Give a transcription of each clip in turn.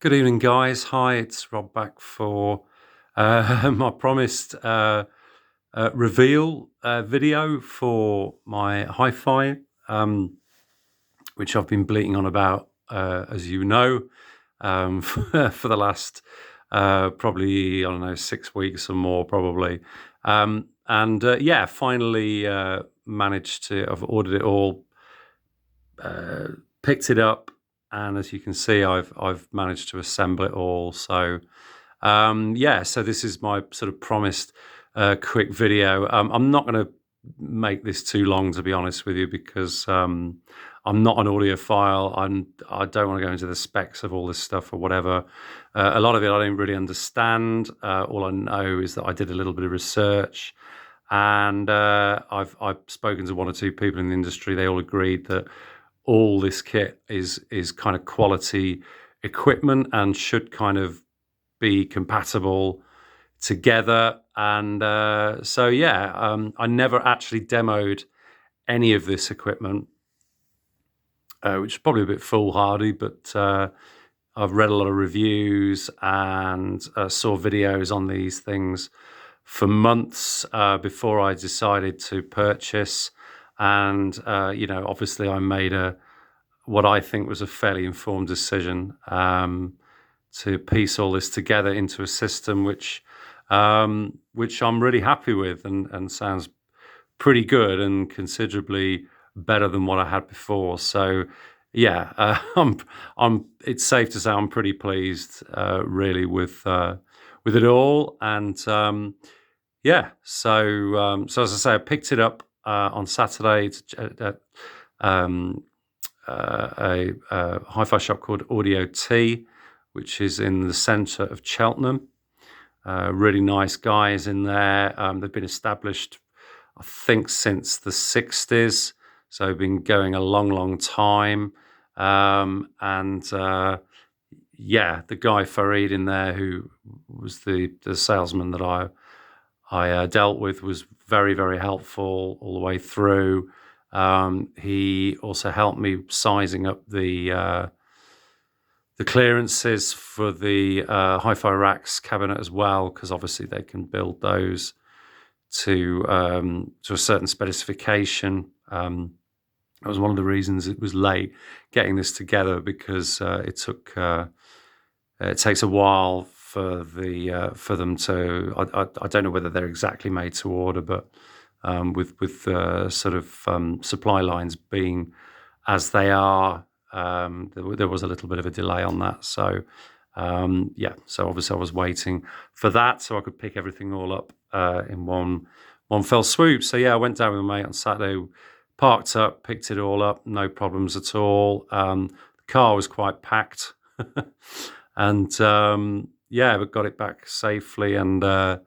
Good evening, guys. Hi, it's Rob back for my promised reveal video for my hi-fi, which I've been bleating on about, as you know, for the last probably, I don't know, 6 weeks or more, probably. Yeah, finally managed to, I've ordered it all, picked it up, and as you can see, I've managed to assemble it all. So yeah, so this is my sort of promised quick video. I'm not going to make this too long, to be honest with you, because I'm not an audiophile. I don't want to go into the specs of all this stuff or whatever. A lot of it I don't really understand. All I know is that I did a little bit of research, and I've spoken to one or two people in the industry. They all agreed that all this kit is kind of quality equipment and should kind of be compatible together. And so yeah, I never actually demoed any of this equipment, which is probably a bit foolhardy, but I've read a lot of reviews and saw videos on these things for months before I decided to purchase. And obviously I made what I think was a fairly informed decision to piece all this together into a system which I'm really happy with, and sounds pretty good and considerably better than what I had before. So yeah, it's safe to say I'm pretty pleased, really, with it all. And yeah, so as I say, I picked it up on Saturday. It's a hi-fi shop called Audio T, which is in the centre of Cheltenham. Really nice guys in there. They've been established, I think, since the 60s, so been going a long, long time. Yeah, the guy Farid in there, who was the salesman that I dealt with, was very, very helpful all the way through. He also helped me sizing up the clearances for the hi-fi racks cabinet as well, because obviously they can build those to a certain specification. That was one of the reasons it was late getting this together, because it takes a while for them to. I don't know whether they're exactly made to order, but with sort of supply lines being as they are, there was a little bit of a delay on that. So yeah, so obviously I was waiting for that so I could pick everything all up in one fell swoop. So yeah, I went down with my mate on Saturday, parked up, picked it all up, no problems at all. The car was quite packed, and yeah, but got it back safely, and I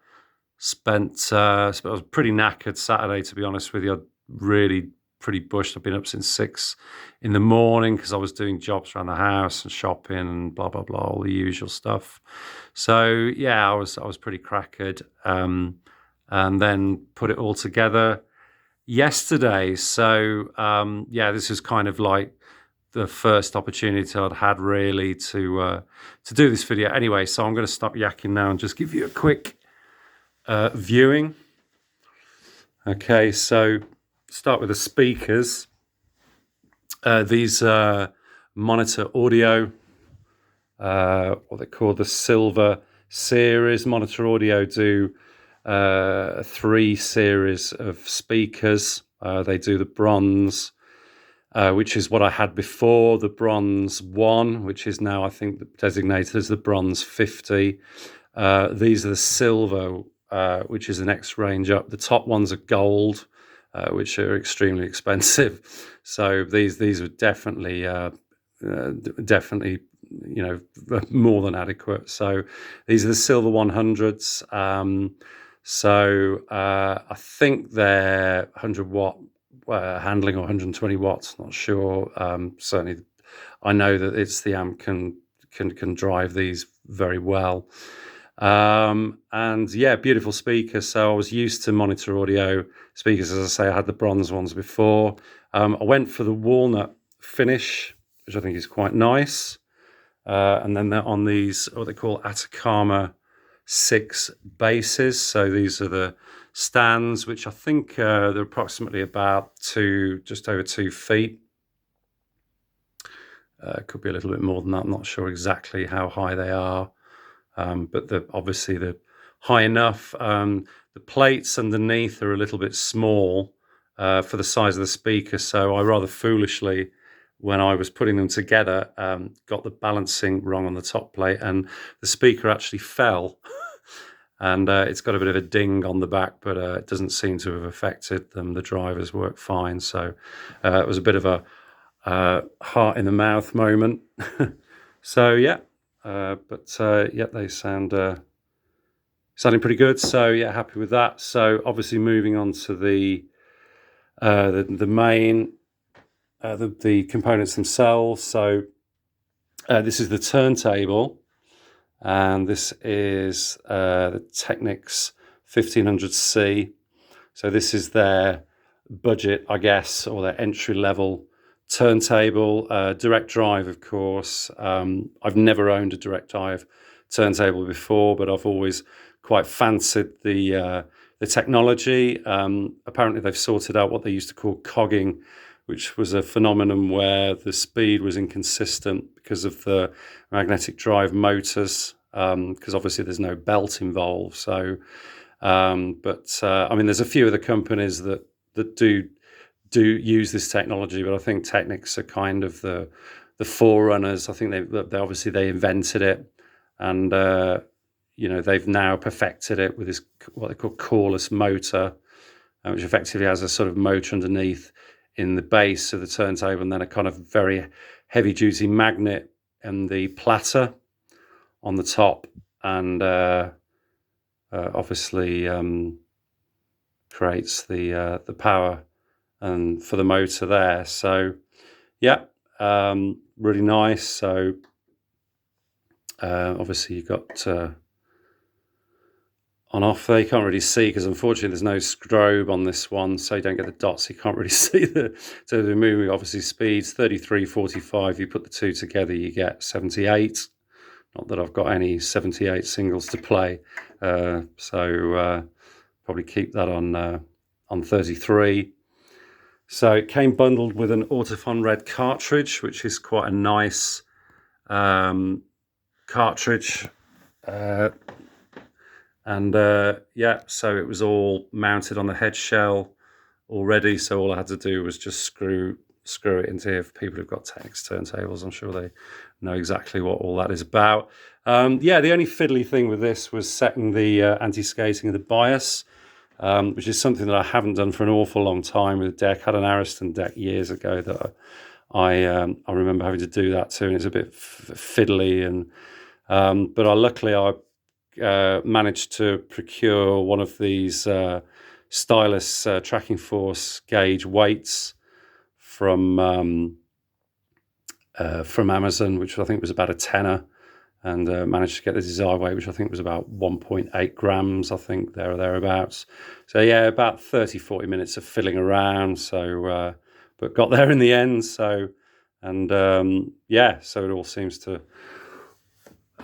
was pretty knackered Saturday, to be honest with you. I'd really pretty bushed. I've been up since 6 in the morning because I was doing jobs around the house and shopping and blah blah blah, all the usual stuff. So yeah, I was pretty crackered, and then put it all together yesterday. So yeah, this is kind of like the first opportunity I'd had really to do this video. Anyway, so I'm going to stop yakking now and just give you a quick viewing. Okay, so start with the speakers. These Monitor Audio, what they call the Silver series. Monitor Audio do 3 series of speakers. They do the Bronze, which is what I had before, the Bronze 1, which is now, I think, designated as the Bronze 50. These are the Silver, which is the next range up. The top ones are gold, which are extremely expensive. So these are definitely, more than adequate. So these are the Silver 100s. So I think they're 100 watt handling or 120 watts. Not sure. Certainly, I know that it's the amp can drive these very well. And yeah, beautiful speaker. So I was used to Monitor Audio speakers. As I say, I had the bronze ones before. I went for the walnut finish, which I think is quite nice. and then they're on these what they call Atacama 6 bases. So these are the stands, which I think they're approximately about just over 2 feet. Could be a little bit more than that. I'm not sure exactly how high they are, but obviously they're high enough. The plates underneath are a little bit small for the size of the speaker, so I rather foolishly, when I was putting them together, got the balancing wrong on the top plate, and the speaker actually fell. And it's got a bit of a ding on the back, but it doesn't seem to have affected them. The drivers work fine, so it was a bit of a heart in the mouth moment. So yeah, yeah, they sounding pretty good. So yeah, happy with that. So obviously moving on to the main the components themselves. So this is the turntable, and this is the Technics 1500C. So this is their budget, I guess, or their entry level turntable. Direct drive, of course. I've never owned a direct drive turntable before, but I've always quite fancied the technology. Apparently they've sorted out what they used to call cogging, which was a phenomenon where the speed was inconsistent because of the magnetic drive motors, because obviously there's no belt involved. So, I mean, there's a few of the companies that do use this technology, but I think Technics are kind of the forerunners. I think they obviously they invented it, and they've now perfected it with this what they call coreless motor, which effectively has a sort of motor underneath in the base of the turntable, and then a kind of very heavy duty magnet in the platter on the top, and obviously creates the power and for the motor there. So yeah, really nice. So obviously you've got on off there. You can't really see because unfortunately there's no strobe on this one, so you don't get the dots. You can't really see so the moving obviously speeds 33, 45. You put the two together, you get 78. Not that I've got any 78 singles to play, so probably keep that on 33. So it came bundled with an Autofon Red cartridge, which is quite a nice cartridge. Yeah, so it was all mounted on the head shell already. So all I had to do was just screw it into here. For people who've got Technics turntables, I'm sure they know exactly what all that is about. Yeah, the only fiddly thing with this was setting the anti-skating of the bias, which is something that I haven't done for an awful long time with a deck. I had an Ariston deck years ago that I remember having to do that too, and it's a bit fiddly. And but luckily I managed to procure one of these stylus tracking force gauge weights from Amazon, which I think was about a tenner, and managed to get the desire weight, which I think was about 1.8 grams, I think, there or thereabouts. So yeah, about 30, 40 minutes of fiddling around. So, but got there in the end. So, and yeah, so it all seems to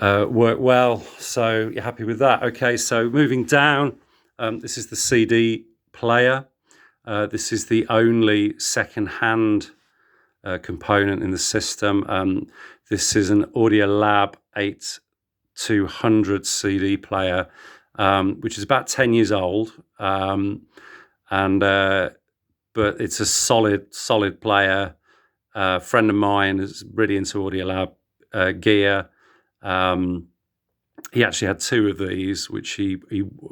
work well. So you're happy with that? Okay, so moving down, this is the CD player. This is the only second-hand component in the system. This is an Audiolab 8200 CD player, which is about 10 years old, but it's a solid player. A friend of mine is really into Audiolab gear. He actually had two of these, which he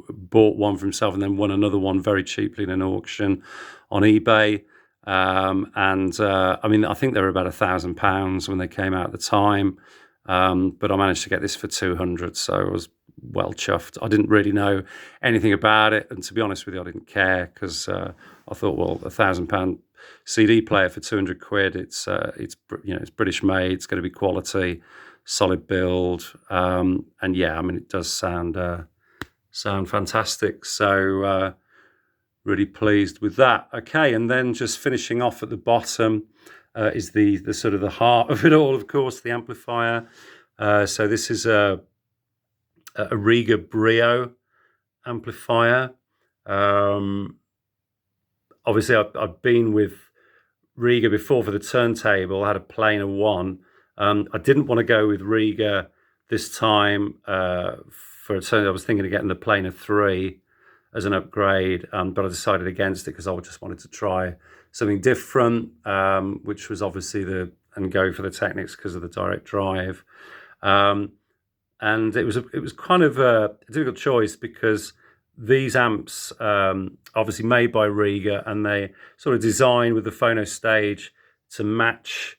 bought one for himself and then won another one very cheaply in an auction on eBay. I mean, I think they were about £1,000 when they came out at the time, but I managed to get this for 200, so I was well chuffed. I didn't really know anything about it, and to be honest with you, I didn't care because I thought, well, £1,000 CD player for 200 quid. It's British made. It's going to be quality, solid build, and yeah, I mean, it does sound fantastic. So. Really pleased with that. Okay, and then just finishing off at the bottom is the sort of the heart of it all, of course, the amplifier. So this is a Riga Brio amplifier. Obviously, I've been with Riga before for the turntable. I had a plainer one. I didn't want to go with Riga this time for a turntable. I was thinking of getting the plainer 3 as an upgrade, but I decided against it because I just wanted to try something different, which was obviously and go for the Technics because of the direct drive. And it was kind of a difficult choice because these amps obviously made by Riga, and they sort of designed with the phono stage to match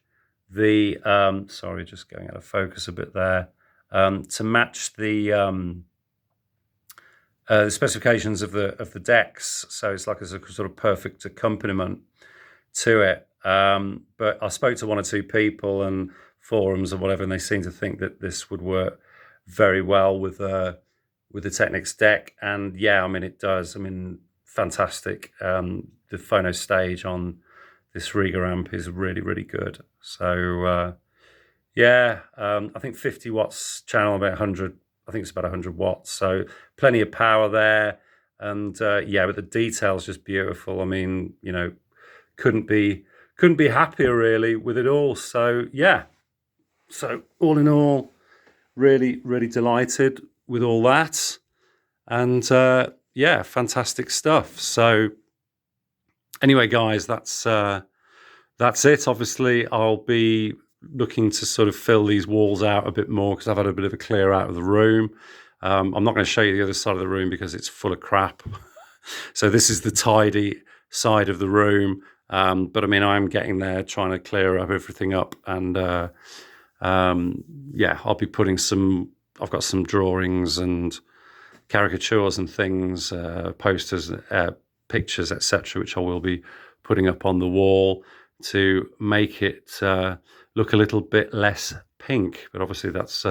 the sorry, just going out of focus a bit there, to match the specifications of the decks. So it's like a sort of perfect accompaniment to it. But I spoke to one or two people and forums or whatever, and they seem to think that this would work very well with the Technics deck. And yeah, I mean, it does. I mean, fantastic. The phono stage on this Riga amp is really, really good. So yeah, I think 50 watts channel, about 100, I think it's about 100 watts. So plenty of power there. And yeah, but the detail's just beautiful. I mean, you know, couldn't be happier really with it all. So yeah, so all in all, really, really delighted with all that. And yeah, fantastic stuff. So anyway, guys, that's it. Obviously, I'll be looking to sort of fill these walls out a bit more because I've had a bit of a clear out of the room. I'm not going to show you the other side of the room because it's full of crap. So this is the tidy side of the room. But I mean, I'm getting there, trying to clear up everything up. And yeah, I'll be putting I've got some drawings and caricatures and things, posters, pictures, etc., which I will be putting up on the wall to make it look a little bit less pink. But obviously that's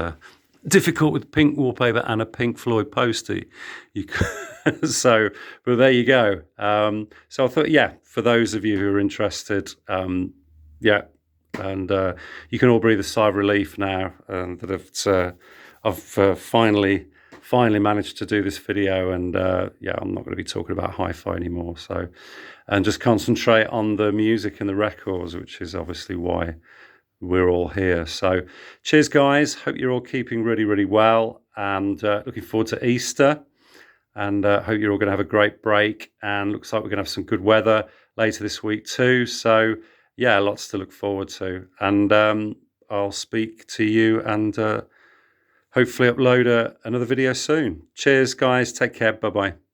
difficult with pink wallpaper and a Pink Floyd poster. So, but there you go. So I thought, yeah, for those of you who are interested, yeah, and you can all breathe a sigh of relief now that I've finally managed to do this video. And yeah, I'm not going to be talking about hi-fi anymore. So, and just concentrate on the music and the records, which is obviously why we're all here. So cheers, guys. Hope you're all keeping really, really well, and looking forward to Easter. And hope you're all going to have a great break. And looks like we're going to have some good weather later this week too. So yeah, lots to look forward to. And I'll speak to you and hopefully upload another video soon. Cheers, guys. Take care. Bye-bye.